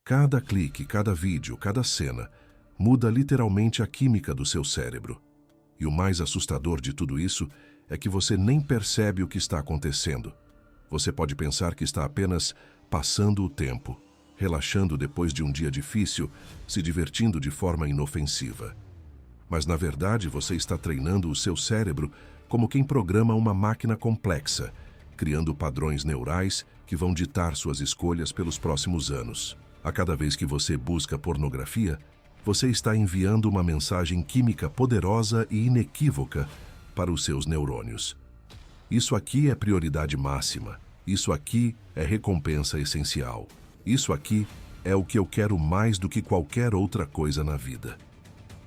Cada clique, cada vídeo, cada cena muda literalmente a química do seu cérebro. E o mais assustador de tudo isso é que você nem percebe o que está acontecendo. Você pode pensar que está apenas passando o tempo, relaxando depois de um dia difícil, se divertindo de forma inofensiva. Mas, na verdade, você está treinando o seu cérebro como quem programa uma máquina complexa, criando padrões neurais que vão ditar suas escolhas pelos próximos anos. A cada vez que você busca pornografia, você está enviando uma mensagem química poderosa e inequívoca para os seus neurônios. Isso aqui é prioridade máxima. Isso aqui é recompensa essencial. Isso aqui é o que eu quero mais do que qualquer outra coisa na vida.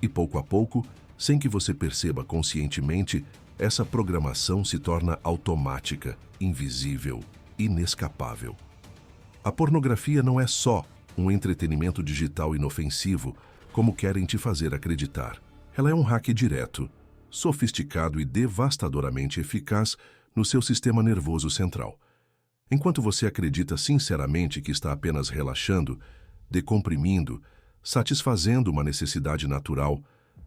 E pouco a pouco, sem que você perceba conscientemente, essa programação se torna automática, invisível, inescapável. A pornografia não é só um entretenimento digital inofensivo, como querem te fazer acreditar. Ela é um hack direto, sofisticado e devastadoramente eficaz no seu sistema nervoso central. Enquanto você acredita sinceramente que está apenas relaxando, decomprimindo, satisfazendo uma necessidade natural,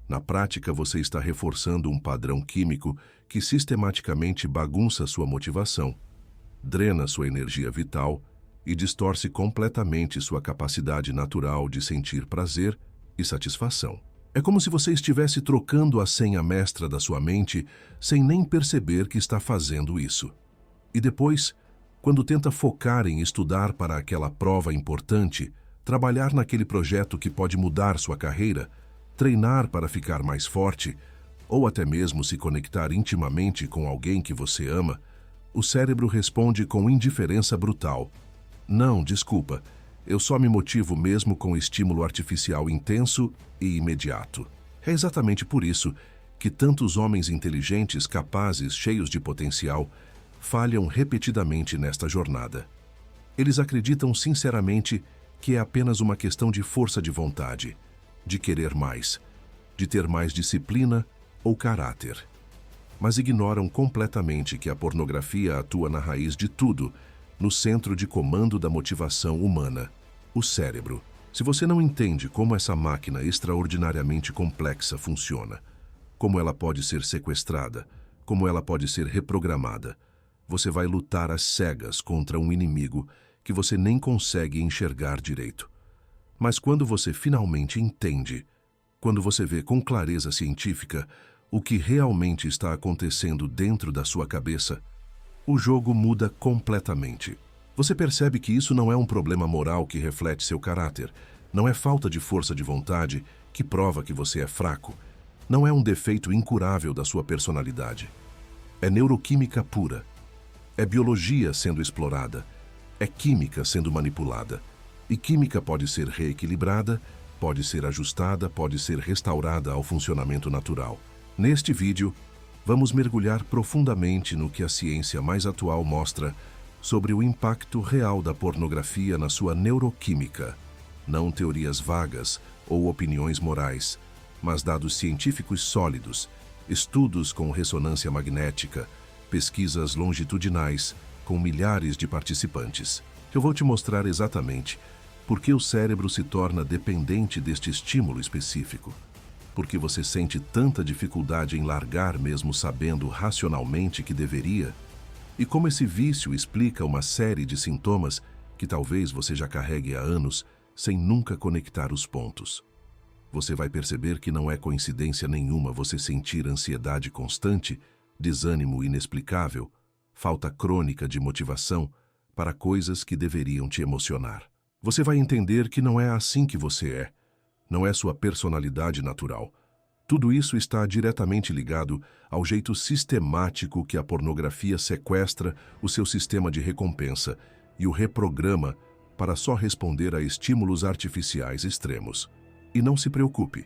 na prática você está reforçando um padrão químico que sistematicamente bagunça sua motivação, drena sua energia vital e distorce completamente sua capacidade natural de sentir prazer e satisfação. É como se você estivesse trocando a senha mestra da sua mente sem nem perceber que está fazendo isso. E depois, quando tenta focar em estudar para aquela prova importante, trabalhar naquele projeto que pode mudar sua carreira, treinar para ficar mais forte, ou até mesmo se conectar intimamente com alguém que você ama, o cérebro responde com indiferença brutal. Não, desculpa, eu só me motivo mesmo com estímulo artificial intenso e imediato. É exatamente por isso que tantos homens inteligentes, capazes, cheios de potencial, falham repetidamente nesta jornada. Eles acreditam sinceramente que é apenas uma questão de força de vontade, de querer mais, de ter mais disciplina ou caráter. Mas ignoram completamente que a pornografia atua na raiz de tudo, no centro de comando da motivação humana, o cérebro. Se você não entende como essa máquina extraordinariamente complexa funciona, como ela pode ser sequestrada, como ela pode ser reprogramada, você vai lutar às cegas contra um inimigo que você nem consegue enxergar direito. Mas quando você finalmente entende, quando você vê com clareza científica o que realmente está acontecendo dentro da sua cabeça, o jogo muda completamente. Você percebe que isso não é um problema moral que reflete seu caráter, não é falta de força de vontade que prova que você é fraco, não é um defeito incurável da sua personalidade. É neuroquímica pura. É biologia sendo explorada. É química sendo manipulada. E química pode ser reequilibrada, pode ser ajustada, pode ser restaurada ao funcionamento natural. Neste vídeo, vamos mergulhar profundamente no que a ciência mais atual mostra sobre o impacto real da pornografia na sua neuroquímica. Não teorias vagas ou opiniões morais, mas dados científicos sólidos, estudos com ressonância magnética, pesquisas longitudinais com milhares de participantes. Eu vou te mostrar exatamente por que o cérebro se torna dependente deste estímulo específico. Por que você sente tanta dificuldade em largar mesmo sabendo racionalmente que deveria? E como esse vício explica uma série de sintomas que talvez você já carregue há anos sem nunca conectar os pontos. Você vai perceber que não é coincidência nenhuma você sentir ansiedade constante, desânimo inexplicável, falta crônica de motivação para coisas que deveriam te emocionar. Você vai entender que não é assim que você é, não é sua personalidade natural. Tudo isso está diretamente ligado ao jeito sistemático que a pornografia sequestra o seu sistema de recompensa e o reprograma para só responder a estímulos artificiais extremos. E não se preocupe,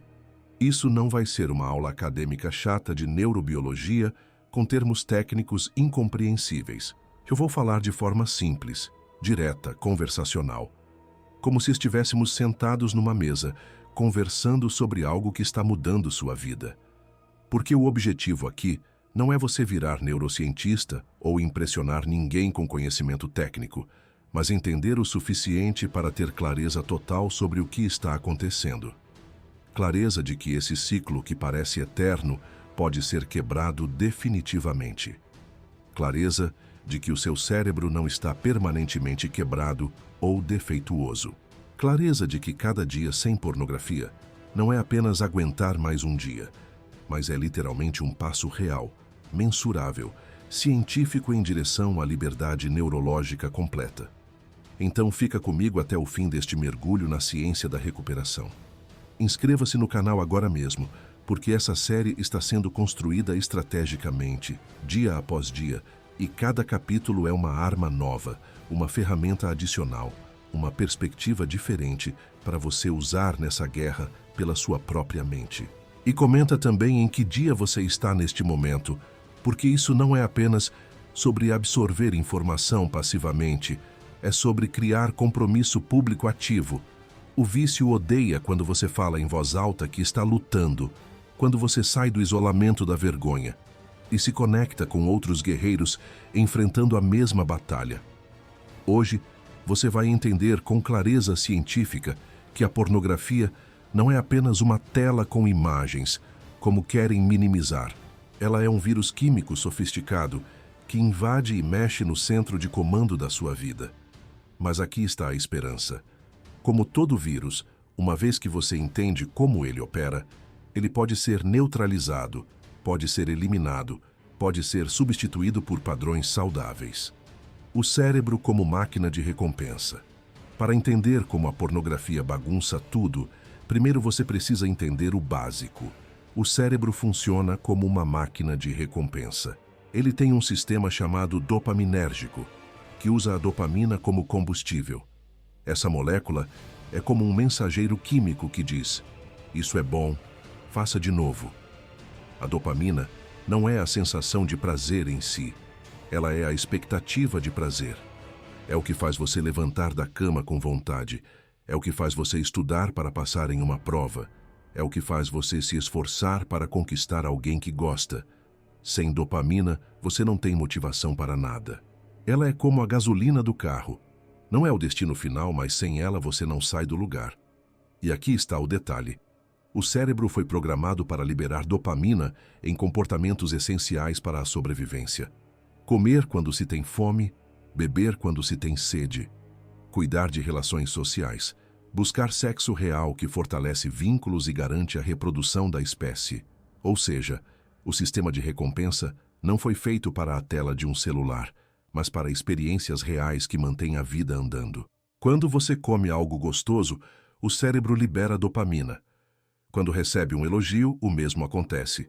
isso não vai ser uma aula acadêmica chata de neurobiologia com termos técnicos incompreensíveis. Eu vou falar de forma simples, direta, conversacional, como se estivéssemos sentados numa mesa, conversando sobre algo que está mudando sua vida. Porque o objetivo aqui não é você virar neurocientista ou impressionar ninguém com conhecimento técnico, mas entender o suficiente para ter clareza total sobre o que está acontecendo. Clareza de que esse ciclo que parece eterno pode ser quebrado definitivamente. Clareza de que o seu cérebro não está permanentemente quebrado ou defeituoso. Clareza de que cada dia sem pornografia não é apenas aguentar mais um dia, mas é literalmente um passo real, mensurável, científico em direção à liberdade neurológica completa. Então fica comigo até o fim deste mergulho na ciência da recuperação. Inscreva-se no canal agora mesmo, porque essa série está sendo construída estrategicamente, dia após dia, e cada capítulo é uma arma nova, uma ferramenta adicional, uma perspectiva diferente para você usar nessa guerra pela sua própria mente. E comenta também em que dia você está neste momento, porque isso não é apenas sobre absorver informação passivamente, é sobre criar compromisso público ativo. O vício odeia quando você fala em voz alta que está lutando, quando você sai do isolamento da vergonha e se conecta com outros guerreiros enfrentando a mesma batalha. Hoje, você vai entender com clareza científica que a pornografia não é apenas uma tela com imagens, como querem minimizar. Ela é um vírus químico sofisticado que invade e mexe no centro de comando da sua vida. Mas aqui está a esperança. Como todo vírus, uma vez que você entende como ele opera, ele pode ser neutralizado, pode ser eliminado, pode ser substituído por padrões saudáveis. O cérebro como máquina de recompensa. Para entender como a pornografia bagunça tudo, primeiro você precisa entender o básico. O cérebro funciona como uma máquina de recompensa. Ele tem um sistema chamado dopaminérgico, que usa a dopamina como combustível. Essa molécula é como um mensageiro químico que diz: "Isso é bom, faça de novo." A dopamina não é a sensação de prazer em si, ela é a expectativa de prazer. É o que faz você levantar da cama com vontade, é o que faz você estudar para passar em uma prova, é o que faz você se esforçar para conquistar alguém que gosta. Sem dopamina, você não tem motivação para nada. Ela é como a gasolina do carro. Não é o destino final, mas sem ela você não sai do lugar. E aqui está o detalhe. O cérebro foi programado para liberar dopamina em comportamentos essenciais para a sobrevivência. Comer quando se tem fome, beber quando se tem sede, cuidar de relações sociais, buscar sexo real que fortalece vínculos e garante a reprodução da espécie. Ou seja, o sistema de recompensa não foi feito para a tela de um celular, mas para experiências reais que mantêm a vida andando. Quando você come algo gostoso, o cérebro libera dopamina. Quando recebe um elogio, o mesmo acontece.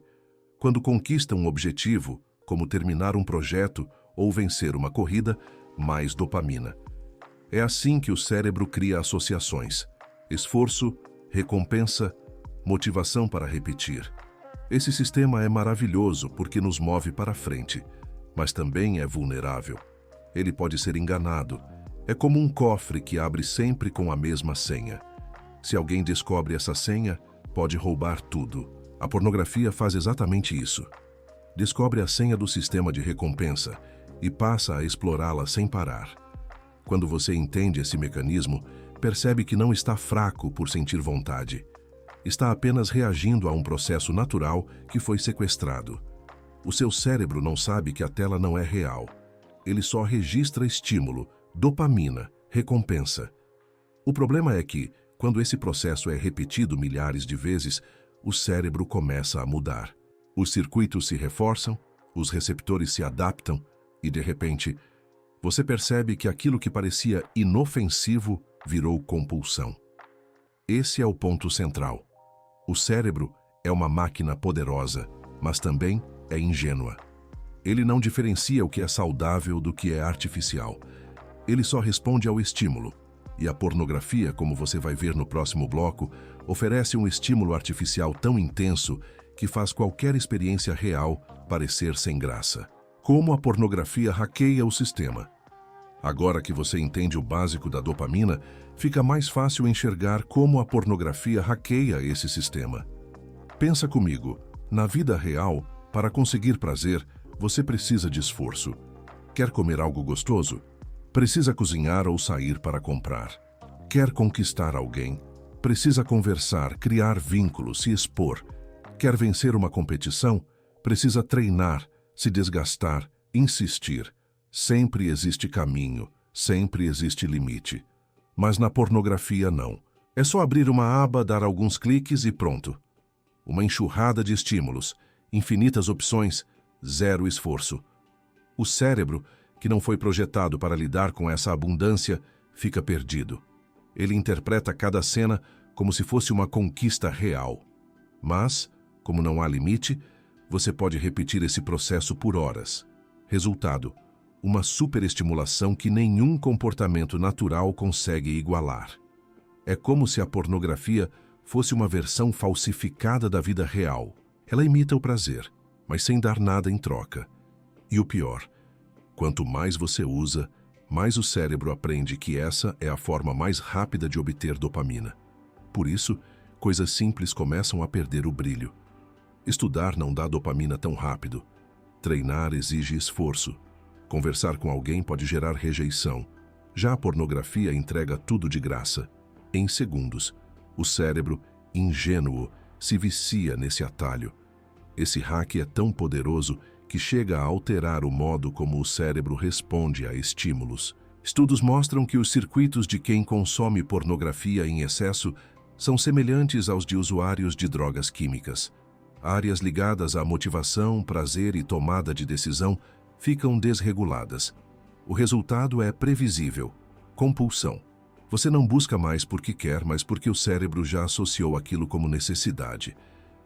Quando conquista um objetivo, como terminar um projeto ou vencer uma corrida, mais dopamina. É assim que o cérebro cria associações: esforço, recompensa, motivação para repetir. Esse sistema é maravilhoso porque nos move para frente, mas também é vulnerável. Ele pode ser enganado. É como um cofre que abre sempre com a mesma senha. Se alguém descobre essa senha, pode roubar tudo. A pornografia faz exatamente isso. Descobre a senha do sistema de recompensa e passa a explorá-la sem parar. Quando você entende esse mecanismo, percebe que não está fraco por sentir vontade. Está apenas reagindo a um processo natural que foi sequestrado. O seu cérebro não sabe que a tela não é real. Ele só registra estímulo, dopamina, recompensa. O problema é que, quando esse processo é repetido milhares de vezes, o cérebro começa a mudar. Os circuitos se reforçam, os receptores se adaptam e, de repente, você percebe que aquilo que parecia inofensivo virou compulsão. Esse é o ponto central. O cérebro é uma máquina poderosa, mas também é ingênua. Ele não diferencia o que é saudável do que é artificial. Ele só responde ao estímulo. E a pornografia, como você vai ver no próximo bloco, oferece um estímulo artificial tão intenso que faz qualquer experiência real parecer sem graça. Como a pornografia hackeia o sistema. Agora que você entende o básico da dopamina, fica mais fácil enxergar como a pornografia hackeia esse sistema. Pensa comigo, na vida real, para conseguir prazer, você precisa de esforço. Quer comer algo gostoso? Precisa cozinhar ou sair para comprar. Quer conquistar alguém? Precisa conversar, criar vínculos, se expor. Quer vencer uma competição? Precisa treinar, se desgastar, insistir. Sempre existe caminho, sempre existe limite. Mas na pornografia não. É só abrir uma aba, dar alguns cliques e pronto. Uma enxurrada de estímulos, infinitas opções, zero esforço. O cérebro, que não foi projetado para lidar com essa abundância, fica perdido. Ele interpreta cada cena como se fosse uma conquista real. Mas, como não há limite, você pode repetir esse processo por horas. Resultado: uma superestimulação que nenhum comportamento natural consegue igualar. É como se a pornografia fosse uma versão falsificada da vida real. Ela imita o prazer, mas sem dar nada em troca. E o pior, quanto mais você usa, mais o cérebro aprende que essa é a forma mais rápida de obter dopamina. Por isso, coisas simples começam a perder o brilho. Estudar não dá dopamina tão rápido. Treinar exige esforço. Conversar com alguém pode gerar rejeição. Já a pornografia entrega tudo de graça. Em segundos, o cérebro, ingênuo, se vicia nesse atalho. Esse hack é tão poderoso que chega a alterar o modo como o cérebro responde a estímulos. Estudos mostram que os circuitos de quem consome pornografia em excesso são semelhantes aos de usuários de drogas químicas. Áreas ligadas à motivação, prazer e tomada de decisão ficam desreguladas. O resultado é previsível: compulsão. Você não busca mais porque quer, mas porque o cérebro já associou aquilo como necessidade.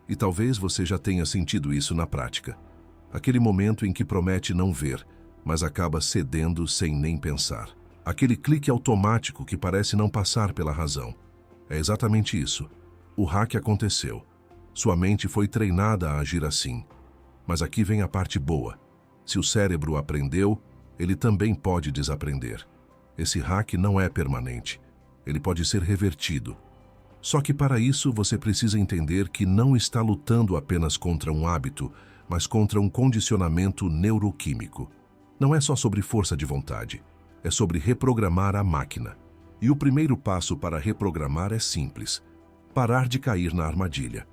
E talvez você já tenha sentido isso na prática. Aquele momento em que promete não ver, mas acaba cedendo sem nem pensar. Aquele clique automático que parece não passar pela razão. É exatamente isso. O hack aconteceu. Sua mente foi treinada a agir assim. Mas aqui vem a parte boa. Se o cérebro aprendeu, ele também pode desaprender. Esse hack não é permanente. Ele pode ser revertido. Só que para isso você precisa entender que não está lutando apenas contra um hábito, mas contra um condicionamento neuroquímico. Não é só sobre força de vontade, é sobre reprogramar a máquina. E o primeiro passo para reprogramar é simples: parar de cair na armadilha.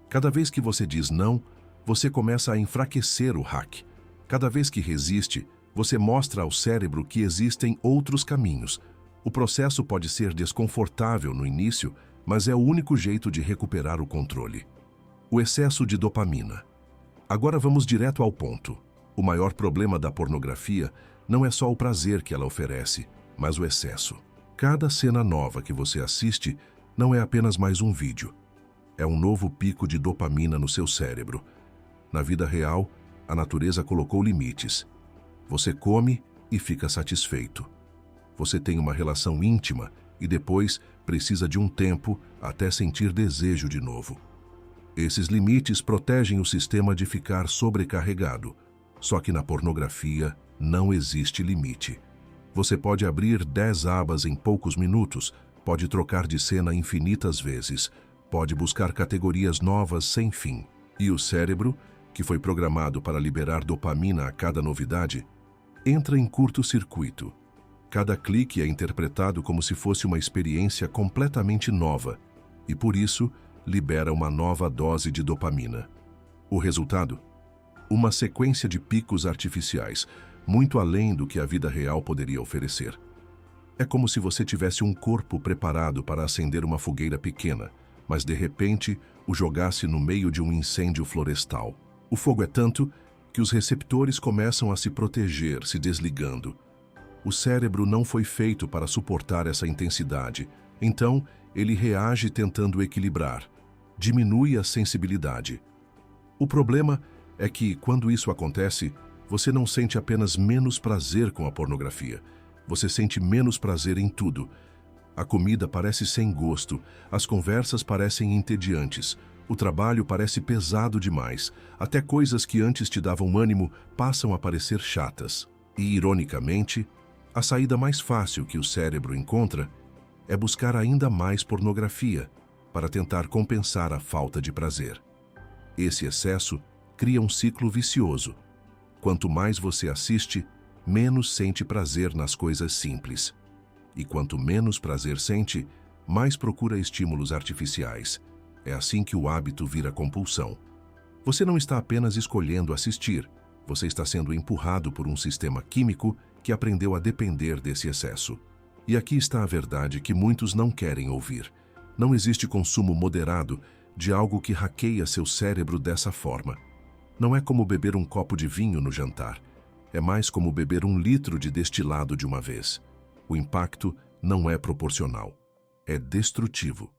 Cada vez que você diz não, você começa a enfraquecer o hack. Cada vez que resiste, você mostra ao cérebro que existem outros caminhos. O processo pode ser desconfortável no início, mas é o único jeito de recuperar o controle. O excesso de dopamina. Agora vamos direto ao ponto. O maior problema da pornografia não é só o prazer que ela oferece, mas o excesso. Cada cena nova que você assiste não é apenas mais um vídeo. É um novo pico de dopamina no seu cérebro. Na vida real, a natureza colocou limites. Você come e fica satisfeito. Você tem uma relação íntima e depois precisa de um tempo até sentir desejo de novo. Esses limites protegem o sistema de ficar sobrecarregado. Só que na pornografia não existe limite. Você pode abrir 10 abas em poucos minutos, pode trocar de cena infinitas vezes, pode buscar categorias novas sem fim. E o cérebro, que foi programado para liberar dopamina a cada novidade, entra em curto-circuito. Cada clique é interpretado como se fosse uma experiência completamente nova e, por isso, libera uma nova dose de dopamina. O resultado? Uma sequência de picos artificiais, muito além do que a vida real poderia oferecer. É como se você tivesse um corpo preparado para acender uma fogueira pequena, mas de repente o jogasse no meio de um incêndio florestal. O fogo é tanto que os receptores começam a se proteger, se desligando. O cérebro não foi feito para suportar essa intensidade, então ele reage tentando equilibrar, diminui a sensibilidade. O problema é que, quando isso acontece, você não sente apenas menos prazer com a pornografia, você sente menos prazer em tudo. A comida parece sem gosto, as conversas parecem entediantes, o trabalho parece pesado demais, até coisas que antes te davam ânimo passam a parecer chatas. E, ironicamente, a saída mais fácil que o cérebro encontra é buscar ainda mais pornografia para tentar compensar a falta de prazer. Esse excesso cria um ciclo vicioso. Quanto mais você assiste, menos sente prazer nas coisas simples. E quanto menos prazer sente, mais procura estímulos artificiais. É assim que o hábito vira compulsão. Você não está apenas escolhendo assistir, você está sendo empurrado por um sistema químico que aprendeu a depender desse excesso. E aqui está a verdade que muitos não querem ouvir. Não existe consumo moderado de algo que hackeia seu cérebro dessa forma. Não é como beber um copo de vinho no jantar. É mais como beber 1 litro de destilado de uma vez. O impacto não é proporcional. É destrutivo.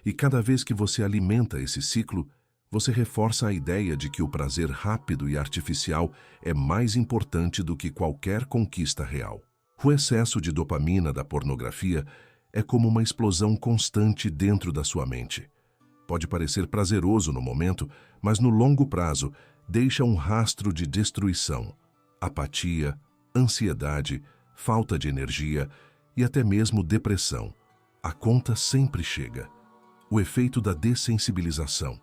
E cada vez que você alimenta esse ciclo, você reforça a ideia de que o prazer rápido e artificial é mais importante do que qualquer conquista real. O excesso de dopamina da pornografia é como uma explosão constante dentro da sua mente. Pode parecer prazeroso no momento, mas no longo prazo deixa um rastro de destruição, apatia, ansiedade, falta de energia e até mesmo depressão. A conta sempre chega. O efeito da dessensibilização.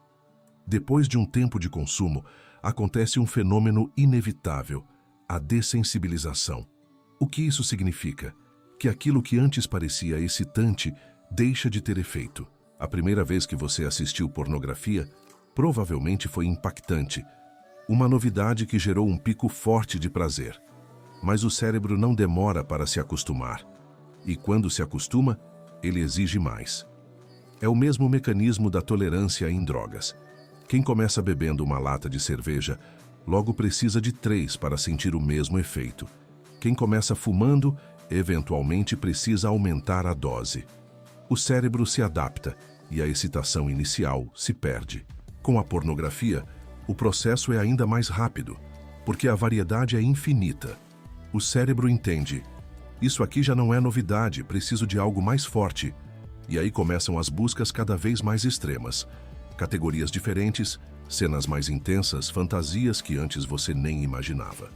Depois de um tempo de consumo, acontece um fenômeno inevitável, a dessensibilização. O que isso significa? Que aquilo que antes parecia excitante deixa de ter efeito. A primeira vez que você assistiu pornografia, provavelmente foi impactante. Uma novidade que gerou um pico forte de prazer. Mas o cérebro não demora para se acostumar. E quando se acostuma, ele exige mais. É o mesmo mecanismo da tolerância em drogas. Quem começa bebendo uma lata de cerveja, logo precisa de 3 para sentir o mesmo efeito. Quem começa fumando, eventualmente precisa aumentar a dose. O cérebro se adapta e a excitação inicial se perde. Com a pornografia, o processo é ainda mais rápido, porque a variedade é infinita. O cérebro entende: isso aqui já não é novidade, preciso de algo mais forte. E aí começam as buscas cada vez mais extremas. Categorias diferentes, cenas mais intensas, fantasias que antes você nem imaginava.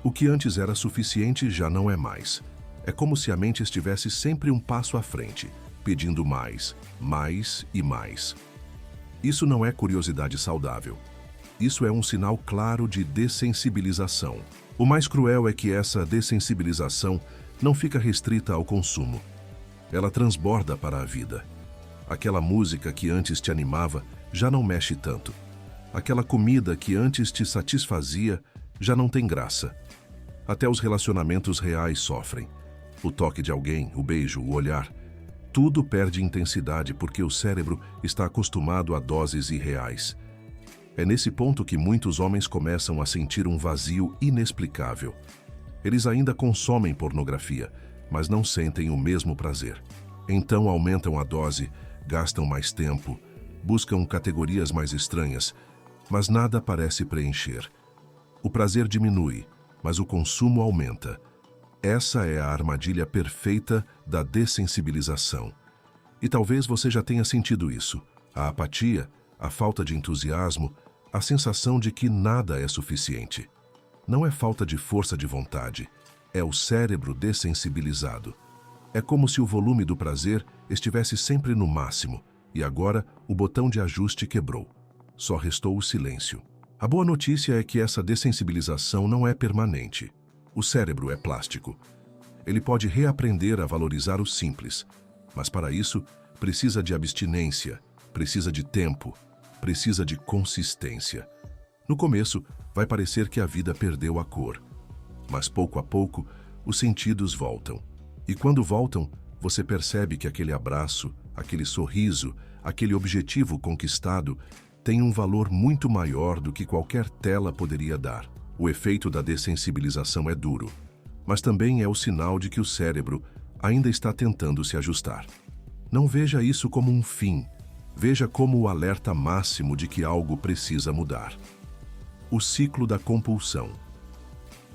O que antes era suficiente já não é mais. É como se a mente estivesse sempre um passo à frente, pedindo mais, mais e mais. Isso não é curiosidade saudável. Isso é um sinal claro de dessensibilização. O mais cruel é que essa dessensibilização não fica restrita ao consumo. Ela transborda para a vida. Aquela música que antes te animava já não mexe tanto. Aquela comida que antes te satisfazia já não tem graça. Até os relacionamentos reais sofrem. O toque de alguém, o beijo, o olhar. Tudo perde intensidade porque o cérebro está acostumado a doses irreais. É nesse ponto que muitos homens começam a sentir um vazio inexplicável. Eles ainda consomem pornografia, mas não sentem o mesmo prazer. Então aumentam a dose, gastam mais tempo, buscam categorias mais estranhas, mas nada parece preencher. O prazer diminui, mas o consumo aumenta. Essa é a armadilha perfeita da dessensibilização. E talvez você já tenha sentido isso. A apatia, a falta de entusiasmo, a sensação de que nada é suficiente. Não é falta de força de vontade, é o cérebro dessensibilizado. É como se o volume do prazer estivesse sempre no máximo, e agora o botão de ajuste quebrou. Só restou o silêncio. A boa notícia é que essa dessensibilização não é permanente. O cérebro é plástico. Ele pode reaprender a valorizar o simples, mas para isso precisa de abstinência, precisa de tempo, precisa de consistência. No começo, vai parecer que a vida perdeu a cor, mas pouco a pouco os sentidos voltam. E quando voltam, você percebe que aquele abraço, aquele sorriso, aquele objetivo conquistado tem um valor muito maior do que qualquer tela poderia dar. O efeito da dessensibilização é duro, mas também é o sinal de que o cérebro ainda está tentando se ajustar. Não veja isso como um fim, veja como o alerta máximo de que algo precisa mudar. O ciclo da compulsão.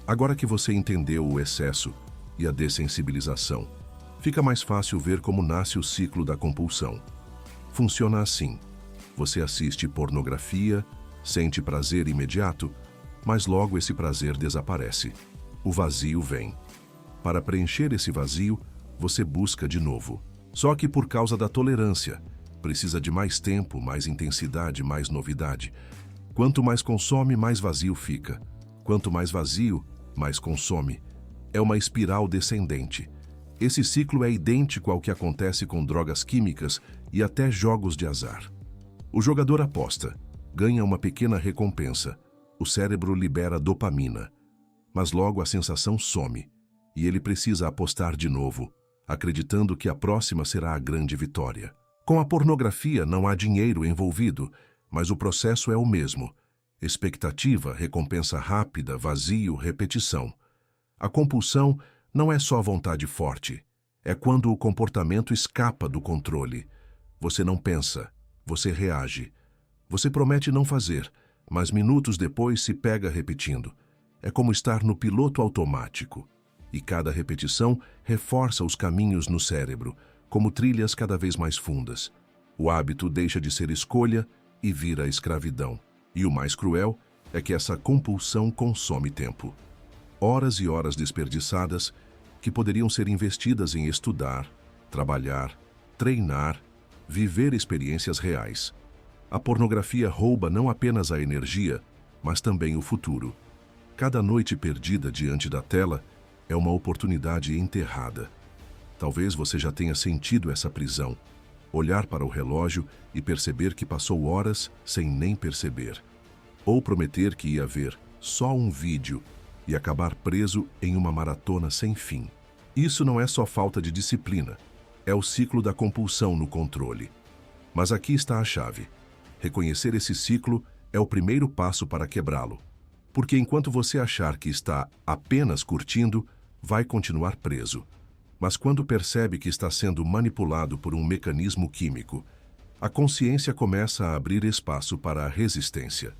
Agora que você entendeu o excesso e a dessensibilização, fica mais fácil ver como nasce o ciclo da compulsão. Funciona assim: você assiste pornografia, sente prazer imediato, mas logo esse prazer desaparece. O vazio vem. Para preencher esse vazio, você busca de novo. Só que por causa da tolerância, precisa de mais tempo, mais intensidade, mais novidade. Quanto mais consome, mais vazio fica. Quanto mais vazio, mais consome. É uma espiral descendente. Esse ciclo é idêntico ao que acontece com drogas químicas e até jogos de azar. O jogador aposta, ganha uma pequena recompensa. O cérebro libera dopamina. Mas logo a sensação some e ele precisa apostar de novo, acreditando que a próxima será a grande vitória. Com a pornografia não há dinheiro envolvido, mas o processo é o mesmo. Expectativa, recompensa rápida, vazio, repetição. A compulsão não é só vontade forte. É quando o comportamento escapa do controle. Você não pensa, você reage. Você promete não fazer, mas minutos depois se pega repetindo. É como estar no piloto automático. E cada repetição reforça os caminhos no cérebro, como trilhas cada vez mais fundas. O hábito deixa de ser escolha e vira escravidão. E o mais cruel é que essa compulsão consome tempo. Horas e horas desperdiçadas que poderiam ser investidas em estudar, trabalhar, treinar, viver experiências reais. A pornografia rouba não apenas a energia, mas também o futuro. Cada noite perdida diante da tela é uma oportunidade enterrada. Talvez você já tenha sentido essa prisão. Olhar para o relógio e perceber que passou horas sem nem perceber. Ou prometer que ia ver só um vídeo e acabar preso em uma maratona sem fim. Isso não é só falta de disciplina, é o ciclo da compulsão no controle. Mas aqui está a chave. Reconhecer esse ciclo é o primeiro passo para quebrá-lo. Porque enquanto você achar que está apenas curtindo, vai continuar preso. Mas quando percebe que está sendo manipulado por um mecanismo químico, a consciência começa a abrir espaço para a resistência.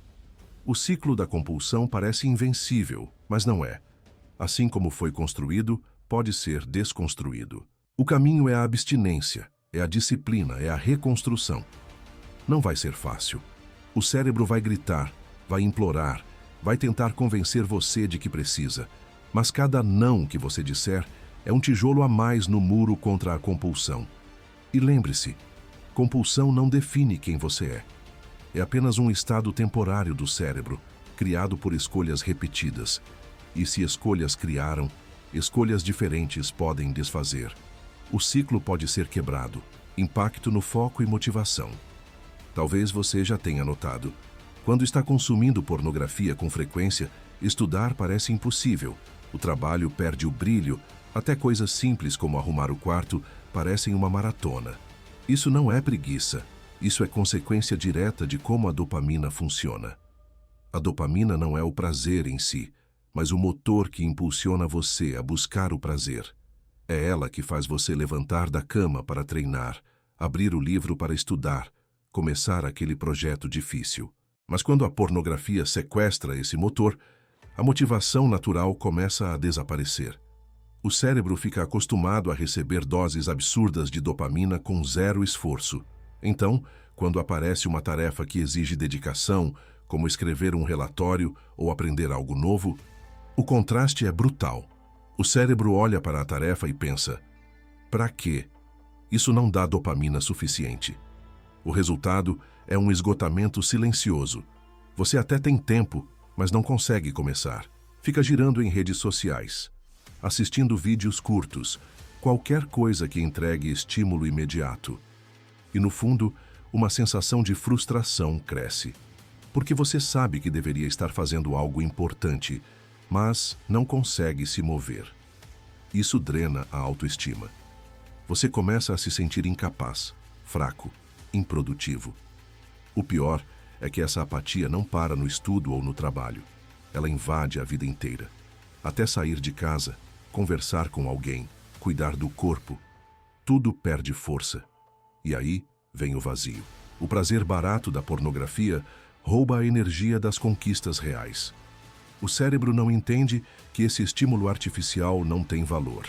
O ciclo da compulsão parece invencível, mas não é. Assim como foi construído, pode ser desconstruído. O caminho é a abstinência, é a disciplina, é a reconstrução. Não vai ser fácil. O cérebro vai gritar, vai implorar, vai tentar convencer você de que precisa. Mas cada não que você disser é um tijolo a mais no muro contra a compulsão. E lembre-se, compulsão não define quem você é. É apenas um estado temporário do cérebro, criado por escolhas repetidas. E se escolhas criaram, escolhas diferentes podem desfazer. O ciclo pode ser quebrado. Impacto no foco e motivação. Talvez você já tenha notado. Quando está consumindo pornografia com frequência, estudar parece impossível. O trabalho perde o brilho. Até coisas simples como arrumar o quarto parecem uma maratona. Isso não é preguiça. Isso é consequência direta de como a dopamina funciona. A dopamina não é o prazer em si, mas o motor que impulsiona você a buscar o prazer. É ela que faz você levantar da cama para treinar, abrir o livro para estudar, começar aquele projeto difícil. Mas quando a pornografia sequestra esse motor, a motivação natural começa a desaparecer. O cérebro fica acostumado a receber doses absurdas de dopamina com zero esforço. Então, quando aparece uma tarefa que exige dedicação, como escrever um relatório ou aprender algo novo, o contraste é brutal. O cérebro olha para a tarefa e pensa: para quê? Isso não dá dopamina suficiente. O resultado é um esgotamento silencioso. Você até tem tempo, mas não consegue começar. Fica girando em redes sociais, assistindo vídeos curtos, qualquer coisa que entregue estímulo imediato. E no fundo, uma sensação de frustração cresce. Porque você sabe que deveria estar fazendo algo importante, mas não consegue se mover. Isso drena a autoestima. Você começa a se sentir incapaz, fraco, improdutivo. O pior é que essa apatia não para no estudo ou no trabalho. Ela invade a vida inteira. Até sair de casa, conversar com alguém, cuidar do corpo, tudo perde força. E aí vem o vazio. O prazer barato da pornografia rouba a energia das conquistas reais. O cérebro não entende que esse estímulo artificial não tem valor.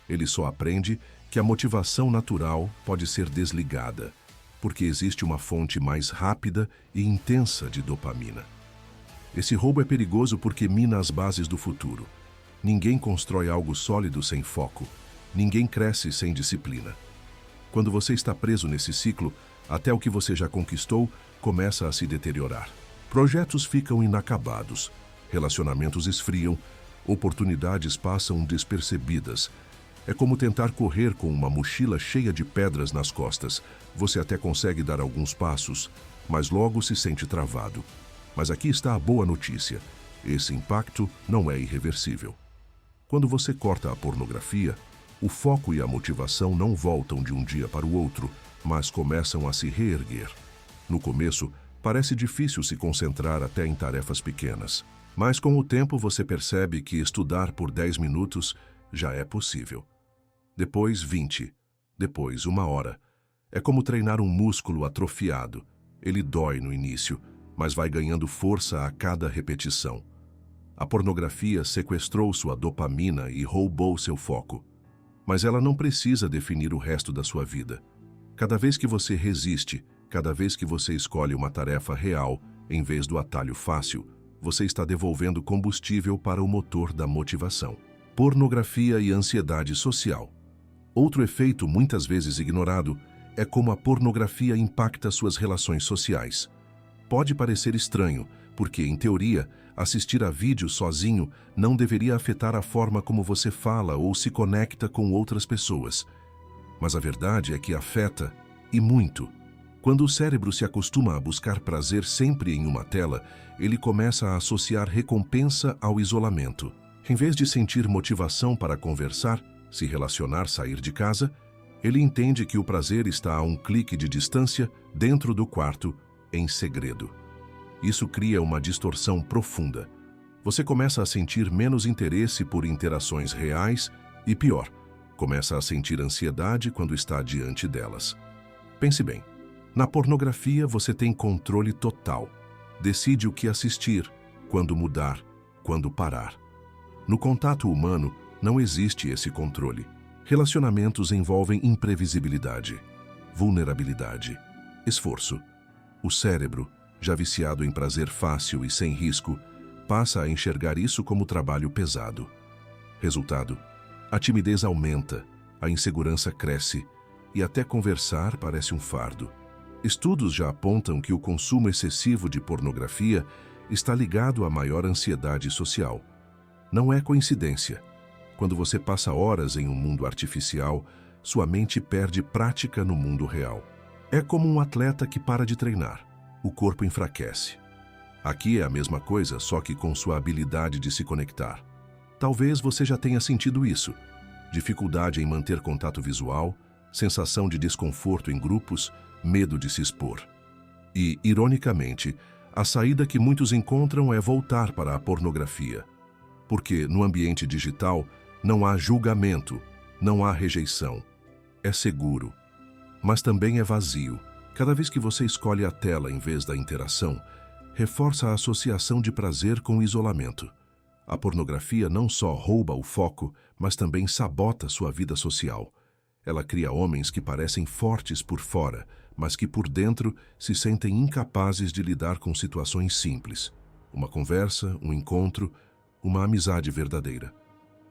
Ele só aprende que a motivação natural pode ser desligada, porque existe uma fonte mais rápida e intensa de dopamina. Esse roubo é perigoso porque mina as bases do futuro. Ninguém constrói algo sólido sem foco. Ninguém cresce sem disciplina. Quando você está preso nesse ciclo, até o que você já conquistou começa a se deteriorar. Projetos ficam inacabados, relacionamentos esfriam, Oportunidades passam despercebidas. É como tentar correr com uma mochila cheia de pedras nas costas. Você até consegue dar alguns passos, mas logo se sente travado. Mas aqui está a boa notícia. Esse impacto não é irreversível. Quando você corta a pornografia, o foco e a motivação não voltam de um dia para o outro, mas começam a se reerguer. No começo, parece difícil se concentrar até em tarefas pequenas. Mas com o tempo você percebe que estudar por 10 minutos já é possível. Depois 20, depois 1 hora. É como treinar um músculo atrofiado. Ele dói no início, mas vai ganhando força a cada repetição. A pornografia sequestrou sua dopamina e roubou seu foco. Mas ela não precisa definir o resto da sua vida. Cada vez que você resiste, cada vez que você escolhe uma tarefa real, em vez do atalho fácil, você está devolvendo combustível para o motor da motivação. Pornografia e ansiedade social. Outro efeito muitas vezes ignorado é como a pornografia impacta suas relações sociais. Pode parecer estranho, porque, em teoria, assistir a vídeo sozinho não deveria afetar a forma como você fala ou se conecta com outras pessoas. Mas a verdade é que afeta, e muito. Quando o cérebro se acostuma a buscar prazer sempre em uma tela, ele começa a associar recompensa ao isolamento. Em vez de sentir motivação para conversar, se relacionar, sair de casa, ele entende que o prazer está a um clique de distância, dentro do quarto, em segredo. Isso cria uma distorção profunda. Você começa a sentir menos interesse por interações reais e, pior, começa a sentir ansiedade quando está diante delas. Pense bem. Na pornografia, você tem controle total. Decide o que assistir, quando mudar, quando parar. No contato humano, não existe esse controle. Relacionamentos envolvem imprevisibilidade, vulnerabilidade, esforço. O cérebro, já viciado em prazer fácil e sem risco, passa a enxergar isso como trabalho pesado. Resultado: a timidez aumenta, a insegurança cresce e até conversar parece um fardo. Estudos já apontam que o consumo excessivo de pornografia está ligado a maior ansiedade social. Não é coincidência. Quando você passa horas em um mundo artificial, sua mente perde prática no mundo real. É como um atleta que para de treinar. O corpo enfraquece. Aqui é a mesma coisa, só que com sua habilidade de se conectar. Talvez você já tenha sentido isso. Dificuldade em manter contato visual, sensação de desconforto em grupos, medo de se expor. E, ironicamente, a saída que muitos encontram é voltar para a pornografia. Porque no ambiente digital não há julgamento, não há rejeição. É seguro, mas também é vazio. Cada vez que você escolhe a tela em vez da interação, reforça a associação de prazer com o isolamento. A pornografia não só rouba o foco, mas também sabota sua vida social. Ela cria homens que parecem fortes por fora, mas que por dentro se sentem incapazes de lidar com situações simples. Uma conversa, um encontro, uma amizade verdadeira.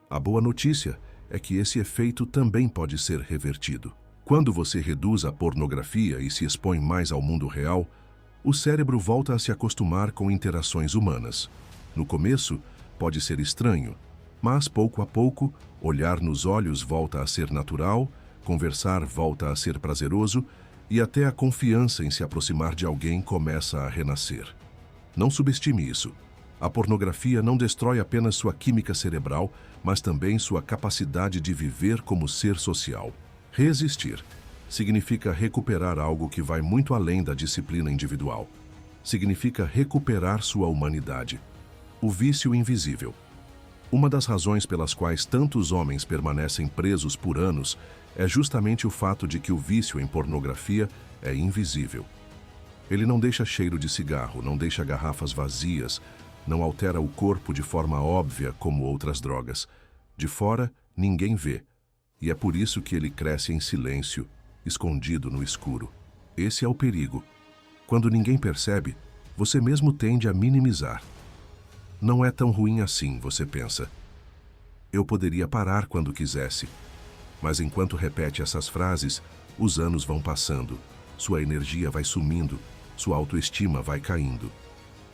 A boa notícia é que esse efeito também pode ser revertido. Quando você reduz a pornografia e se expõe mais ao mundo real, o cérebro volta a se acostumar com interações humanas. No começo, pode ser estranho, mas pouco a pouco, olhar nos olhos volta a ser natural, conversar volta a ser prazeroso e até a confiança em se aproximar de alguém começa a renascer. Não subestime isso. A pornografia não destrói apenas sua química cerebral, mas também sua capacidade de viver como ser social. Resistir significa recuperar algo que vai muito além da disciplina individual. Significa recuperar sua humanidade. O vício invisível. Uma das razões pelas quais tantos homens permanecem presos por anos é justamente o fato de que o vício em pornografia é invisível. Ele não deixa cheiro de cigarro, não deixa garrafas vazias, não altera o corpo de forma óbvia como outras drogas. De fora, ninguém vê. E é por isso que ele cresce em silêncio, escondido no escuro. Esse é o perigo. Quando ninguém percebe, você mesmo tende a minimizar. Não é tão ruim assim, você pensa. Eu poderia parar quando quisesse. Mas enquanto repete essas frases, os anos vão passando, sua energia vai sumindo, sua autoestima vai caindo.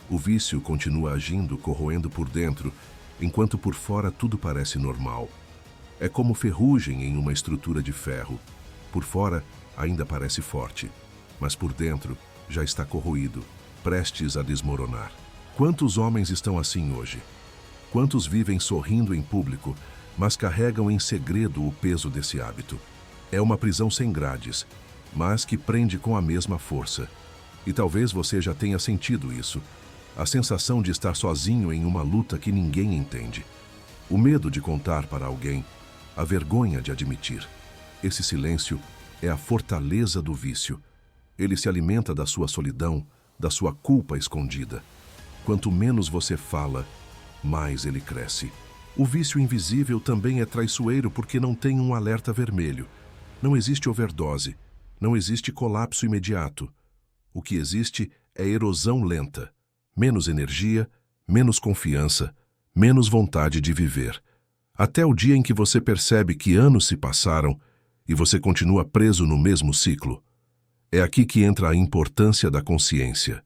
O vício continua agindo, corroendo por dentro, enquanto por fora tudo parece normal. É como ferrugem em uma estrutura de ferro. Por fora ainda parece forte, mas por dentro já está corroído, prestes a desmoronar. Quantos homens estão assim hoje? Quantos vivem sorrindo em público, mas carregam em segredo o peso desse hábito? É uma prisão sem grades, mas que prende com a mesma força. E talvez você já tenha sentido isso. A sensação de estar sozinho em uma luta que ninguém entende. O medo de contar para alguém. A vergonha de admitir. Esse silêncio é a fortaleza do vício. Ele se alimenta da sua solidão, da sua culpa escondida. Quanto menos você fala, mais ele cresce. O vício invisível também é traiçoeiro porque não tem um alerta vermelho. Não existe overdose. Não existe colapso imediato. O que existe é erosão lenta. Menos energia, menos confiança, menos vontade de viver. Até o dia em que você percebe que anos se passaram e você continua preso no mesmo ciclo. É aqui que entra a importância da consciência.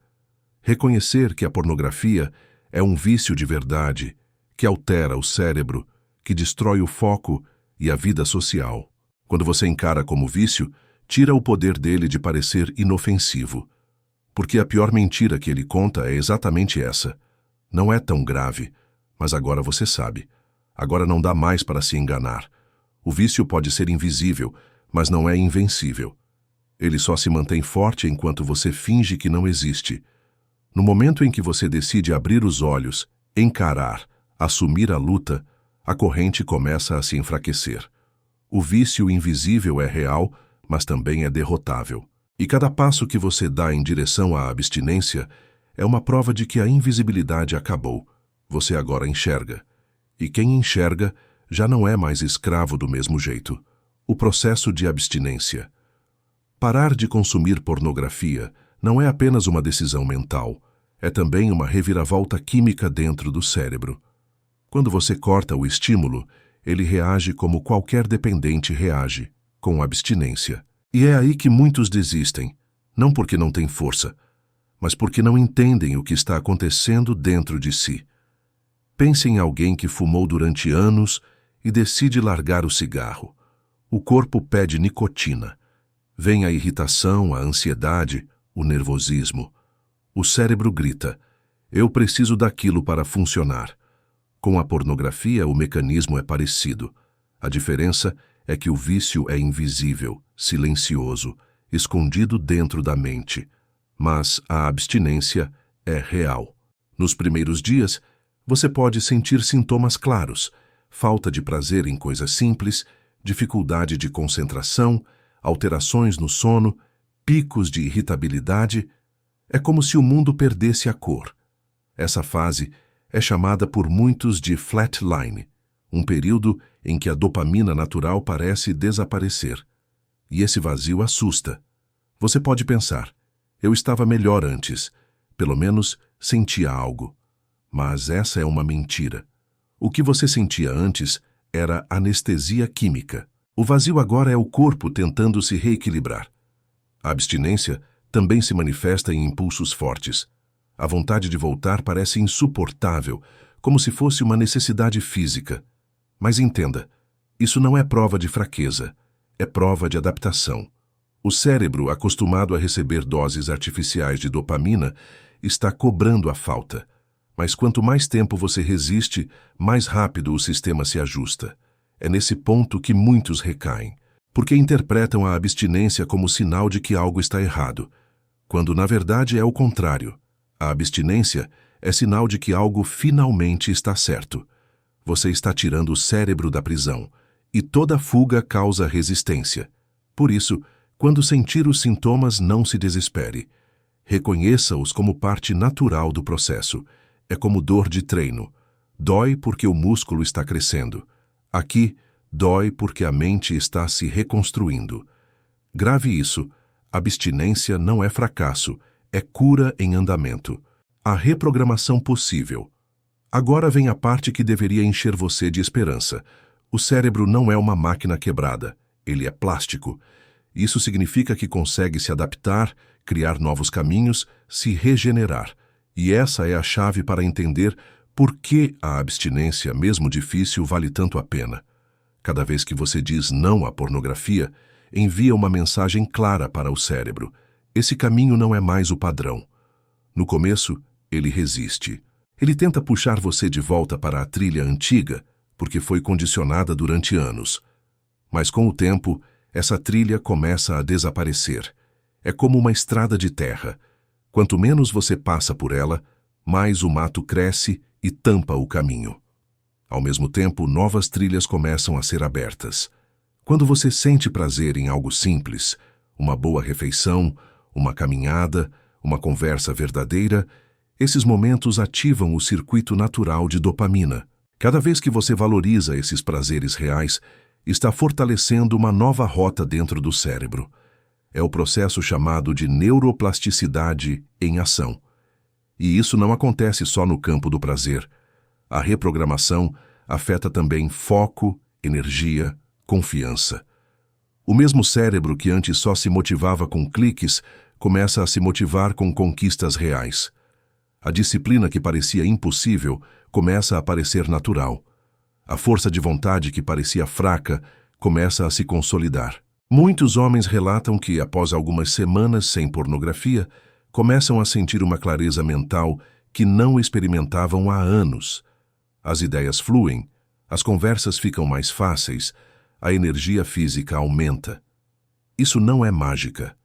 Reconhecer que a pornografia é um vício de verdade, que altera o cérebro, que destrói o foco e a vida social. Quando você encara como vício, tira o poder dele de parecer inofensivo. Porque a pior mentira que ele conta é exatamente essa. Não é tão grave, mas agora você sabe. Agora não dá mais para se enganar. O vício pode ser invisível, mas não é invencível. Ele só se mantém forte enquanto você finge que não existe. No momento em que você decide abrir os olhos, encarar, assumir a luta, a corrente começa a se enfraquecer. O vício invisível é real, mas também é derrotável. E cada passo que você dá em direção à abstinência é uma prova de que a invisibilidade acabou. Você agora enxerga. E quem enxerga já não é mais escravo do mesmo jeito. O processo de abstinência. Parar de consumir pornografia não é apenas uma decisão mental, é também uma reviravolta química dentro do cérebro. Quando você corta o estímulo, ele reage como qualquer dependente reage, com abstinência. E é aí que muitos desistem, não porque não têm força, mas porque não entendem o que está acontecendo dentro de si. Pense em alguém que fumou durante anos e decide largar o cigarro. O corpo pede nicotina. Vem a irritação, a ansiedade, o nervosismo. O cérebro grita, eu preciso daquilo para funcionar. Com a pornografia, o mecanismo é parecido. A diferença é que o vício é invisível, silencioso, escondido dentro da mente. Mas a abstinência é real. Nos primeiros dias, você pode sentir sintomas claros, falta de prazer em coisas simples, dificuldade de concentração, alterações no sono, picos de irritabilidade. É como se o mundo perdesse a cor. Essa fase é chamada por muitos de flatline, um período em que a dopamina natural parece desaparecer. E esse vazio assusta. Você pode pensar, eu estava melhor antes, pelo menos sentia algo. Mas essa é uma mentira. O que você sentia antes era anestesia química. O vazio agora é o corpo tentando se reequilibrar. A abstinência também se manifesta em impulsos fortes. A vontade de voltar parece insuportável, como se fosse uma necessidade física. Mas entenda, isso não é prova de fraqueza, é prova de adaptação. O cérebro, acostumado a receber doses artificiais de dopamina, está cobrando a falta. Mas quanto mais tempo você resiste, mais rápido o sistema se ajusta. É nesse ponto que muitos recaem, porque interpretam a abstinência como sinal de que algo está errado, quando na verdade é o contrário. A abstinência é sinal de que algo finalmente está certo. Você está tirando o cérebro da prisão, e toda fuga causa resistência. Por isso, quando sentir os sintomas, não se desespere. Reconheça-os como parte natural do processo. É como dor de treino. Dói porque o músculo está crescendo. Aqui, dói porque a mente está se reconstruindo. Grave isso. Abstinência não é fracasso, é cura em andamento. A reprogramação possível. Agora vem a parte que deveria encher você de esperança. O cérebro não é uma máquina quebrada, ele é plástico. Isso significa que consegue se adaptar, criar novos caminhos, se regenerar. E essa é a chave para entender Por que a abstinência, mesmo difícil, vale tanto a pena? Cada vez que você diz não à pornografia, envia uma mensagem clara para o cérebro. Esse caminho não é mais o padrão. No começo, ele resiste. Ele tenta puxar você de volta para a trilha antiga, porque foi condicionada durante anos. Mas com o tempo, essa trilha começa a desaparecer. É como uma estrada de terra. Quanto menos você passa por ela, mais o mato cresce e tampa o caminho. Ao mesmo tempo, novas trilhas começam a ser abertas. Quando você sente prazer em algo simples, uma boa refeição, uma caminhada, uma conversa verdadeira, esses momentos ativam o circuito natural de dopamina. Cada vez que você valoriza esses prazeres reais, está fortalecendo uma nova rota dentro do cérebro. É o processo chamado de neuroplasticidade em ação. E isso não acontece só no campo do prazer. A reprogramação afeta também foco, energia, confiança. O mesmo cérebro que antes só se motivava com cliques, começa a se motivar com conquistas reais. A disciplina que parecia impossível começa a parecer natural. A força de vontade que parecia fraca começa a se consolidar. Muitos homens relatam que, após algumas semanas sem pornografia, começam a sentir uma clareza mental que não experimentavam há anos. As ideias fluem, as conversas ficam mais fáceis, a energia física aumenta. Isso não é mágica.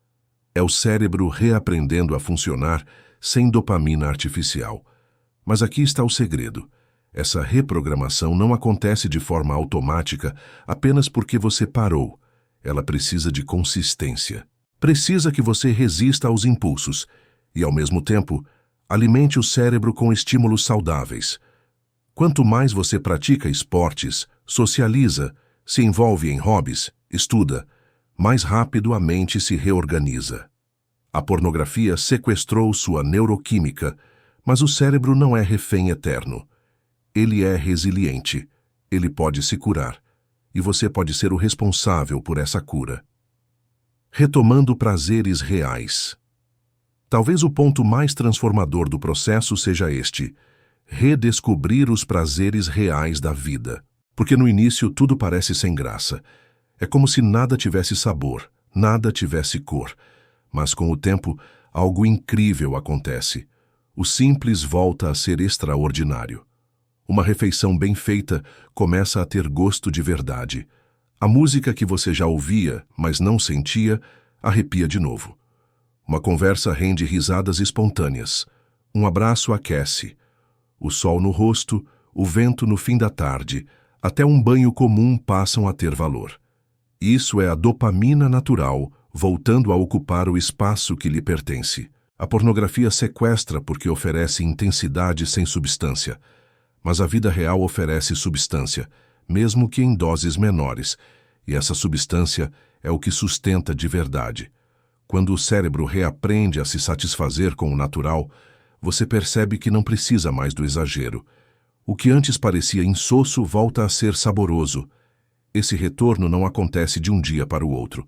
É o cérebro reaprendendo a funcionar sem dopamina artificial. Mas aqui está o segredo. Essa reprogramação não acontece de forma automática apenas porque você parou. Ela precisa de consistência. Precisa que você resista aos impulsos e, ao mesmo tempo, alimente o cérebro com estímulos saudáveis. Quanto mais você pratica esportes, socializa, se envolve em hobbies, estuda, mais rápido a mente se reorganiza. A pornografia sequestrou sua neuroquímica, mas o cérebro não é refém eterno. Ele é resiliente, ele pode se curar, e você pode ser o responsável por essa cura. Retomando prazeres reais. Talvez o ponto mais transformador do processo seja este: redescobrir os prazeres reais da vida. Porque no início tudo parece sem graça. É como se nada tivesse sabor, nada tivesse cor. Mas com o tempo, algo incrível acontece. O simples volta a ser extraordinário. Uma refeição bem feita começa a ter gosto de verdade. A música que você já ouvia, mas não sentia, arrepia de novo. Uma conversa rende risadas espontâneas. Um abraço aquece. O sol no rosto, o vento no fim da tarde, até um banho comum passam a ter valor. Isso é a dopamina natural voltando a ocupar o espaço que lhe pertence. A pornografia sequestra porque oferece intensidade sem substância. Mas a vida real oferece substância, mesmo que em doses menores, e essa substância é o que sustenta de verdade. Quando o cérebro reaprende a se satisfazer com o natural, você percebe que não precisa mais do exagero. O que antes parecia insosso volta a ser saboroso. Esse retorno não acontece de um dia para o outro.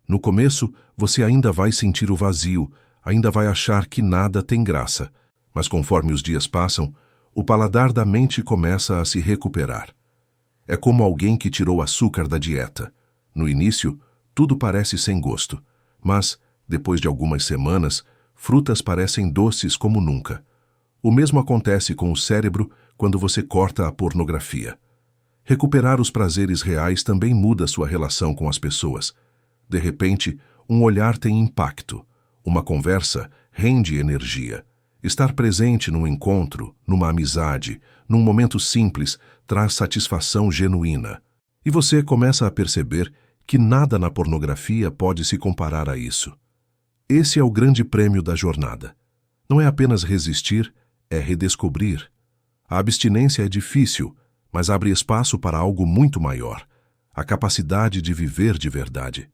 No começo, você ainda vai sentir o vazio, ainda vai achar que nada tem graça. Mas conforme os dias passam, o paladar da mente começa a se recuperar. É como alguém que tirou açúcar da dieta. No início, tudo parece sem gosto. Mas, depois de algumas semanas, frutas parecem doces como nunca. O mesmo acontece com o cérebro quando você corta a pornografia. Recuperar os prazeres reais também muda sua relação com as pessoas. De repente, um olhar tem impacto. Uma conversa rende energia. Estar presente num encontro, numa amizade, num momento simples, traz satisfação genuína. E você começa a perceber que nada na pornografia pode se comparar a isso. Esse é o grande prêmio da jornada. Não é apenas resistir, é redescobrir. A abstinência é difícil, mas abre espaço para algo muito maior: a capacidade de viver de verdade.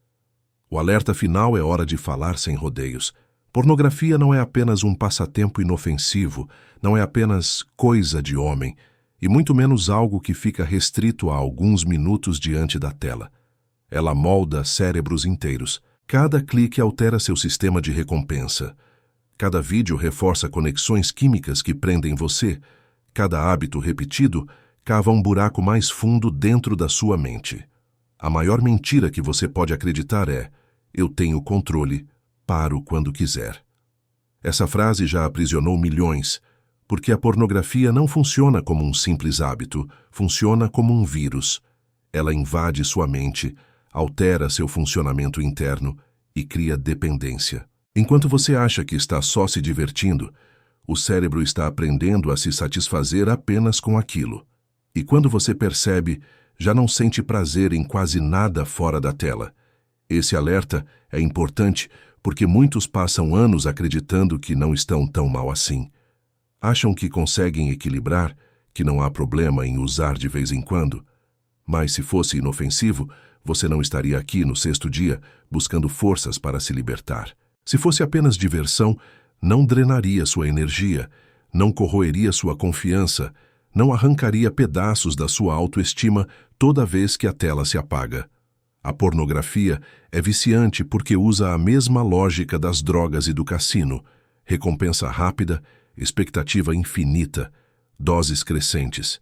O alerta final é hora de falar sem rodeios. Pornografia não é apenas um passatempo inofensivo, não é apenas coisa de homem, e muito menos algo que fica restrito a alguns minutos diante da tela. Ela molda cérebros inteiros. Cada clique altera seu sistema de recompensa. Cada vídeo reforça conexões químicas que prendem você. Cada hábito repetido cava um buraco mais fundo dentro da sua mente. A maior mentira que você pode acreditar é: eu tenho controle, paro quando quiser. Essa frase já aprisionou milhões, porque a pornografia não funciona como um simples hábito, funciona como um vírus. Ela invade sua mente, altera seu funcionamento interno e cria dependência. Enquanto você acha que está só se divertindo, o cérebro está aprendendo a se satisfazer apenas com aquilo. E quando você percebe, já não sente prazer em quase nada fora da tela. Esse alerta é importante porque muitos passam anos acreditando que não estão tão mal assim. Acham que conseguem equilibrar, que não há problema em usar de vez em quando. Mas se fosse inofensivo, você não estaria aqui no 6º dia buscando forças para se libertar. Se fosse apenas diversão, não drenaria sua energia, não corroeria sua confiança, não arrancaria pedaços da sua autoestima toda vez que a tela se apaga. A pornografia é viciante porque usa a mesma lógica das drogas e do cassino: recompensa rápida, expectativa infinita, doses crescentes.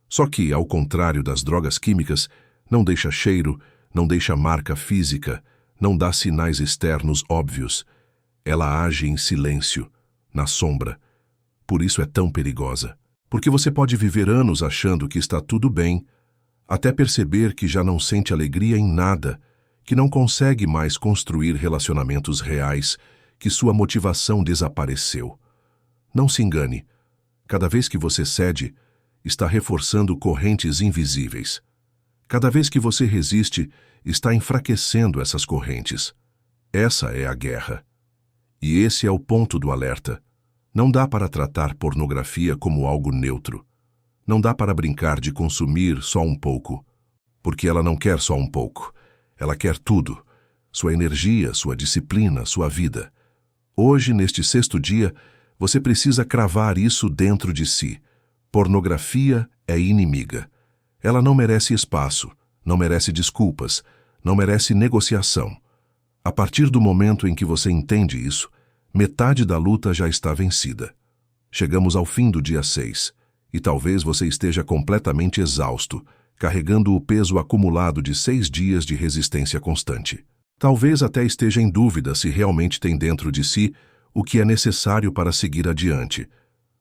Só que, ao contrário das drogas químicas, não deixa cheiro, não deixa marca física, não dá sinais externos óbvios. Ela age em silêncio, na sombra. Por isso é tão perigosa. Porque você pode viver anos achando que está tudo bem, até perceber que já não sente alegria em nada, que não consegue mais construir relacionamentos reais, que sua motivação desapareceu. Não se engane. Cada vez que você cede, está reforçando correntes invisíveis. Cada vez que você resiste, está enfraquecendo essas correntes. Essa é a guerra. E esse é o ponto do alerta. Não dá para tratar pornografia como algo neutro. Não dá para brincar de consumir só um pouco. Porque ela não quer só um pouco. Ela quer tudo. Sua energia, sua disciplina, sua vida. Hoje, neste 6º dia, você precisa cravar isso dentro de si. Pornografia é inimiga. Ela não merece espaço, não merece desculpas, não merece negociação. A partir do momento em que você entende isso, metade da luta já está vencida. Chegamos ao fim do dia 6, e talvez você esteja completamente exausto, carregando o peso acumulado de 6 dias de resistência constante. Talvez até esteja em dúvida se realmente tem dentro de si o que é necessário para seguir adiante,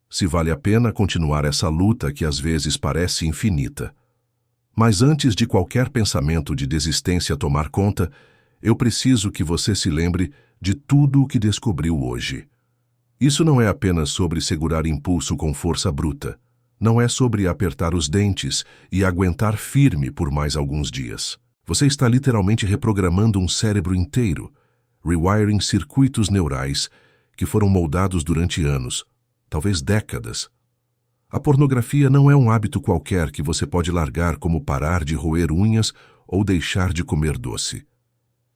se vale a pena continuar essa luta que às vezes parece infinita. Mas antes de qualquer pensamento de desistência tomar conta, eu preciso que você se lembre de tudo o que descobriu hoje. Isso não é apenas sobre segurar impulso com força bruta. Não é sobre apertar os dentes e aguentar firme por mais alguns dias. Você está literalmente reprogramando um cérebro inteiro, rewiring circuitos neurais que foram moldados durante anos, talvez décadas. A pornografia não é um hábito qualquer que você pode largar como parar de roer unhas ou deixar de comer doce.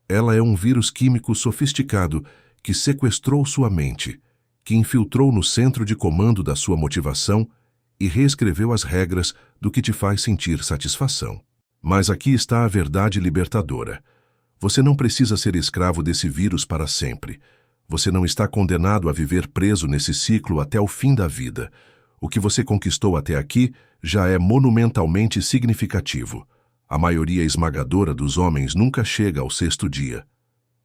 Ela é um vírus químico sofisticado que sequestrou sua mente, que infiltrou no centro de comando da sua motivação e reescreveu as regras do que te faz sentir satisfação. Mas aqui está a verdade libertadora. Você não precisa ser escravo desse vírus para sempre. Você não está condenado a viver preso nesse ciclo até o fim da vida. O que você conquistou até aqui já é monumentalmente significativo. A maioria esmagadora dos homens nunca chega ao 6º dia.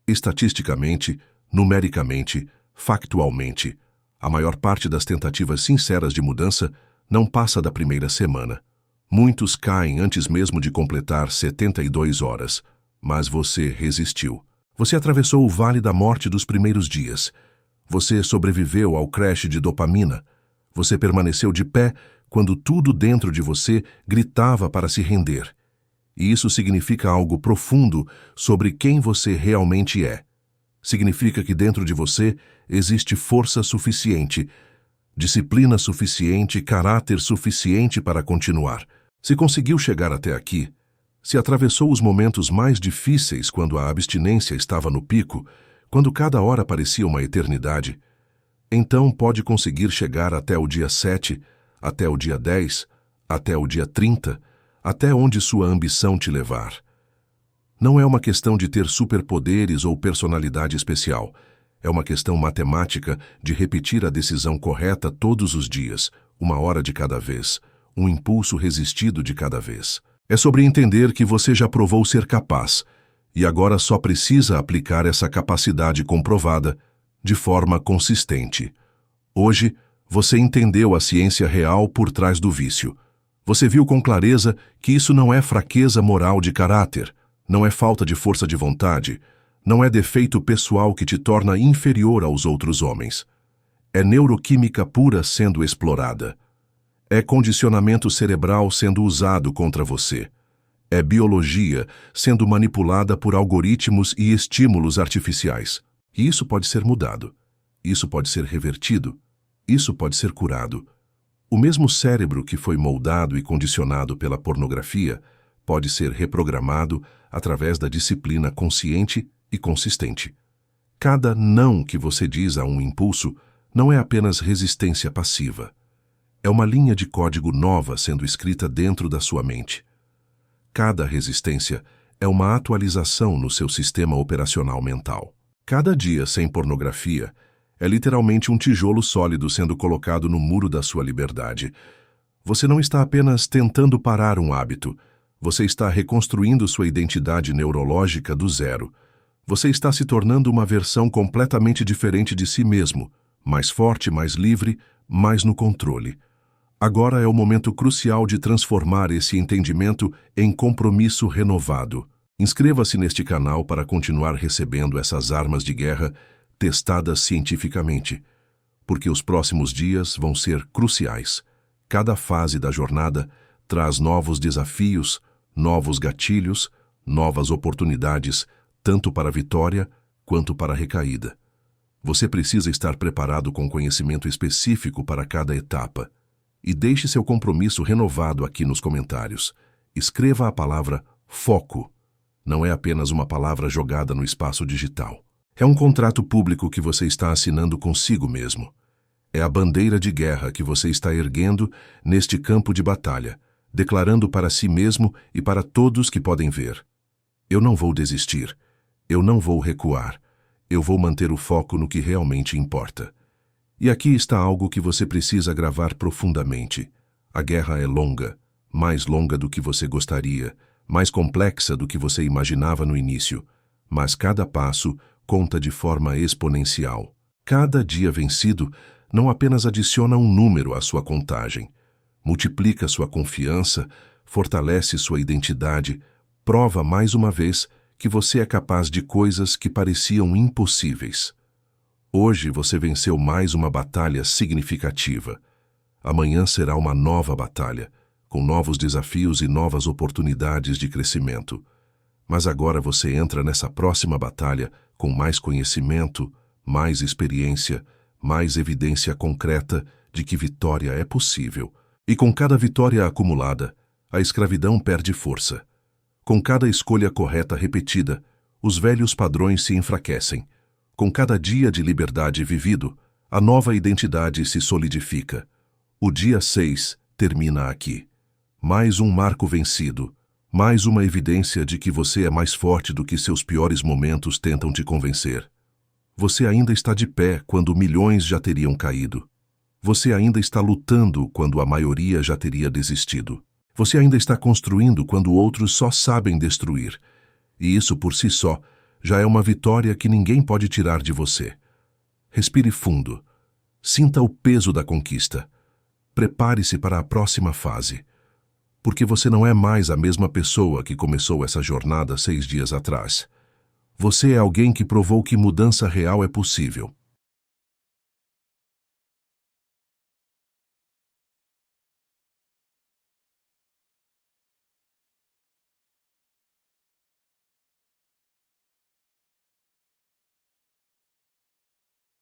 Estatisticamente, numericamente, factualmente, a maior parte das tentativas sinceras de mudança não passa da primeira semana. Muitos caem antes mesmo de completar 72 horas, mas você resistiu. Você atravessou o vale da morte dos primeiros dias. Você sobreviveu ao crash de dopamina. Você permaneceu de pé quando tudo dentro de você gritava para se render. E isso significa algo profundo sobre quem você realmente é. Significa que dentro de você existe força suficiente, disciplina suficiente, caráter suficiente para continuar. Se conseguiu chegar até aqui, se atravessou os momentos mais difíceis quando a abstinência estava no pico, quando cada hora parecia uma eternidade, então pode conseguir chegar até o dia 7, até o dia 10, até o dia 30, até onde sua ambição te levar. Não é uma questão de ter superpoderes ou personalidade especial. É uma questão matemática de repetir a decisão correta todos os dias, uma hora de cada vez, um impulso resistido de cada vez. É sobre entender que você já provou ser capaz e agora só precisa aplicar essa capacidade comprovada de forma consistente. Hoje, você entendeu a ciência real por trás do vício. Você viu com clareza que isso não é fraqueza moral de caráter, não é falta de força de vontade, não é defeito pessoal que te torna inferior aos outros homens. É neuroquímica pura sendo explorada. É condicionamento cerebral sendo usado contra você. É biologia sendo manipulada por algoritmos e estímulos artificiais. E isso pode ser mudado. Isso pode ser revertido. Isso pode ser curado. O mesmo cérebro que foi moldado e condicionado pela pornografia pode ser reprogramado através da disciplina consciente e consistente. Cada não que você diz a um impulso não é apenas resistência passiva. É uma linha de código nova sendo escrita dentro da sua mente. Cada resistência é uma atualização no seu sistema operacional mental. Cada dia sem pornografia é literalmente um tijolo sólido sendo colocado no muro da sua liberdade. Você não está apenas tentando parar um hábito, você está reconstruindo sua identidade neurológica do zero. Você está se tornando uma versão completamente diferente de si mesmo, mais forte, mais livre, mais no controle. Agora é o momento crucial de transformar esse entendimento em compromisso renovado. Inscreva-se neste canal para continuar recebendo essas armas de guerra testadas cientificamente, porque os próximos dias vão ser cruciais. Cada fase da jornada traz novos desafios, novos gatilhos, novas oportunidades, tanto para a vitória quanto para a recaída. Você precisa estar preparado com conhecimento específico para cada etapa. E deixe seu compromisso renovado aqui nos comentários. Escreva a palavra foco. Não é apenas uma palavra jogada no espaço digital. É um contrato público que você está assinando consigo mesmo. É a bandeira de guerra que você está erguendo neste campo de batalha, declarando para si mesmo e para todos que podem ver. Eu não vou desistir. Eu não vou recuar. Eu vou manter o foco no que realmente importa. E aqui está algo que você precisa gravar profundamente. A guerra é longa, mais longa do que você gostaria, mais complexa do que você imaginava no início, mas cada passo conta de forma exponencial. Cada dia vencido não apenas adiciona um número à sua contagem, multiplica sua confiança, fortalece sua identidade, prova mais uma vez que você é capaz de coisas que pareciam impossíveis. Hoje você venceu mais uma batalha significativa. Amanhã será uma nova batalha, com novos desafios e novas oportunidades de crescimento. Mas agora você entra nessa próxima batalha com mais conhecimento, mais experiência, mais evidência concreta de que vitória é possível. E com cada vitória acumulada, a escravidão perde força. Com cada escolha correta repetida, os velhos padrões se enfraquecem. Com cada dia de liberdade vivido, a nova identidade se solidifica. O dia 6 termina aqui. Mais um marco vencido, mais uma evidência de que você é mais forte do que seus piores momentos tentam te convencer. Você ainda está de pé quando milhões já teriam caído. Você ainda está lutando quando a maioria já teria desistido. Você ainda está construindo quando outros só sabem destruir. E isso por si só já é uma vitória que ninguém pode tirar de você. Respire fundo. Sinta o peso da conquista. Prepare-se para a próxima fase. Porque você não é mais a mesma pessoa que começou essa jornada 6 dias atrás. Você é alguém que provou que mudança real é possível.